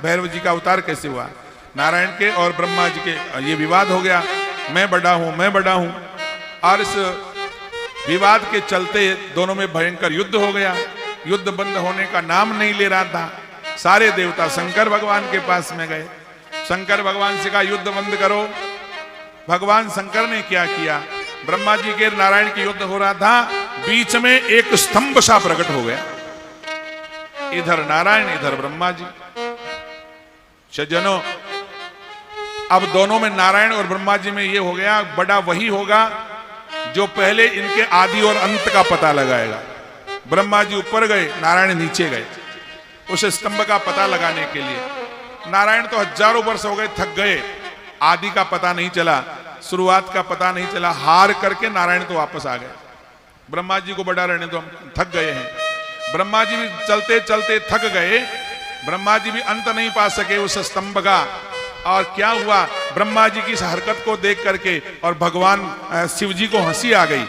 भैरव जी का अवतार कैसे हुआ। नारायण के और ब्रह्मा जी के ये विवाद हो गया, मैं बड़ा हूं मैं बड़ा हूं, और इस विवाद के चलते दोनों में भयंकर युद्ध हो गया। युद्ध बंद होने का नाम नहीं ले रहा था। सारे देवता शंकर भगवान के पास में गए। शंकर भगवान से कहा युद्ध बंद करो। भगवान शंकर ने क्या किया, ब्रह्मा जी के नारायण की युद्ध हो रहा था, बीच में एक स्तंभ सा प्रकट हो गया। इधर नारायण इधर ब्रह्मा जी। सज्जनों, अब दोनों में नारायण और ब्रह्मा जी में ये हो गया, बड़ा वही होगा जो पहले इनके आदि और अंत का पता लगाएगा। ब्रह्मा जी ऊपर गए, नारायण नीचे गए उस स्तंभ का पता लगाने के लिए। नारायण तो हजारों वर्ष हो गए, थक गए, आदि का पता नहीं चला, शुरुआत का पता नहीं चला, हार करके नारायण तो वापस आ गए। ब्रह्मा जी को बड़ा रहने दो, हम थक गए हैं। ब्रह्मा जी भी चलते चलते थक गए, ब्रह्मा जी भी अंत नहीं पा सके उस स्तंभ का। और क्या हुआ, ब्रह्मा जी की इस हरकत को देख करके और भगवान शिव जी को हंसी आ गई।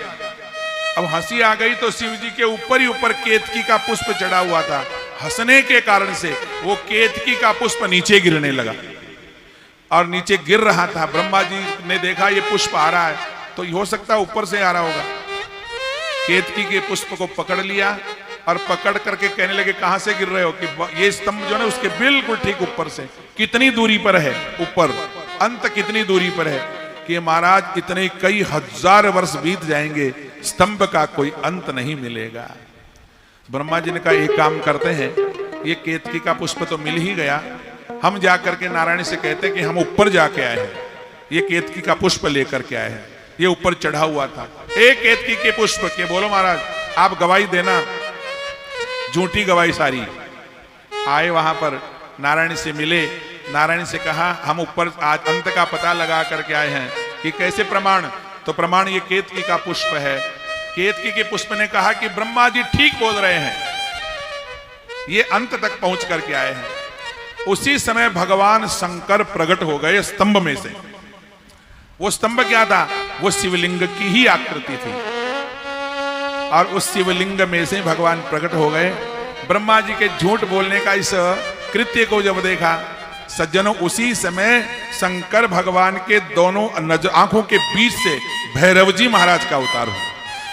अब हंसी आ गई तो शिव जी के ऊपर ही ऊपर केतकी का पुष्प चढ़ा हुआ था। हंसने के कारण से वो केतकी का पुष्प नीचे गिरने लगा और नीचे गिर रहा था। ब्रह्मा जी ने देखा ये पुष्प आ रहा है, तो हो सकता है ऊपर से आ रहा होगा। केतकी के पुष्प को पकड़ लिया और पकड़ करके कहने लगे कहां से गिर रहे हो, कि ये स्तंभ जो है उसके बिल्कुल ठीक ऊपर से। कितनी दूरी पर है ऊपर, अंत कितनी दूरी पर है, कि महाराज इतने कई हजार वर्ष बीत जाएंगे, स्तंभ का कोई अंत नहीं मिलेगा। ब्रह्मा जी ने कहा एक काम करते हैं, ये केतकी का पुष्प तो मिल ही गया, हम जाकर के नारायण से कहते कि हम ऊपर जाके आए हैं, ये केतकी का पुष्प लेकर के आए हैं, ये ऊपर चढ़ा हुआ था। एक केतकी के पुष्प के बोलो महाराज आप गवाही देना, झूठी गवाही सारी। आए वहां पर नारायण से मिले, नारायण से कहा हम ऊपर आज अंत का पता लगा करके आए हैं, कि कैसे प्रमाण, तो प्रमाण ये केतकी का पुष्प है। केतकी के पुष्प ने कहा कि ब्रह्मा जी ठीक बोल रहे हैं, ये अंत तक पहुंच करके आए हैं। उसी समय भगवान शंकर प्रकट हो गए स्तंभ में से। वो स्तंभ क्या था, वो शिवलिंग की ही आकृति थी, और उस शिवलिंग में से भगवान प्रकट हो गए। ब्रह्मा जी के झूठ बोलने का इस कृत्य को जब देखा सज्जनों, उसी समय शंकर भगवान के दोनों आंखों के बीच से भैरव जी महाराज का अवतार हुआ।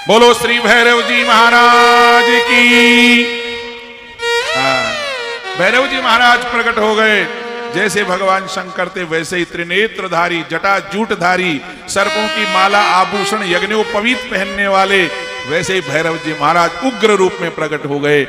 बोलो श्री भैरव जी महाराज की। भैरव जी महाराज प्रकट हो गए। जैसे भगवान शंकर थे वैसे ही त्रिनेत्रधारी, जटा जूटधारी, सर्पों की माला आभूषण यज्ञोपवीत पहनने वाले, वैसे ही भैरव जी महाराज उग्र रूप में प्रकट हो गए।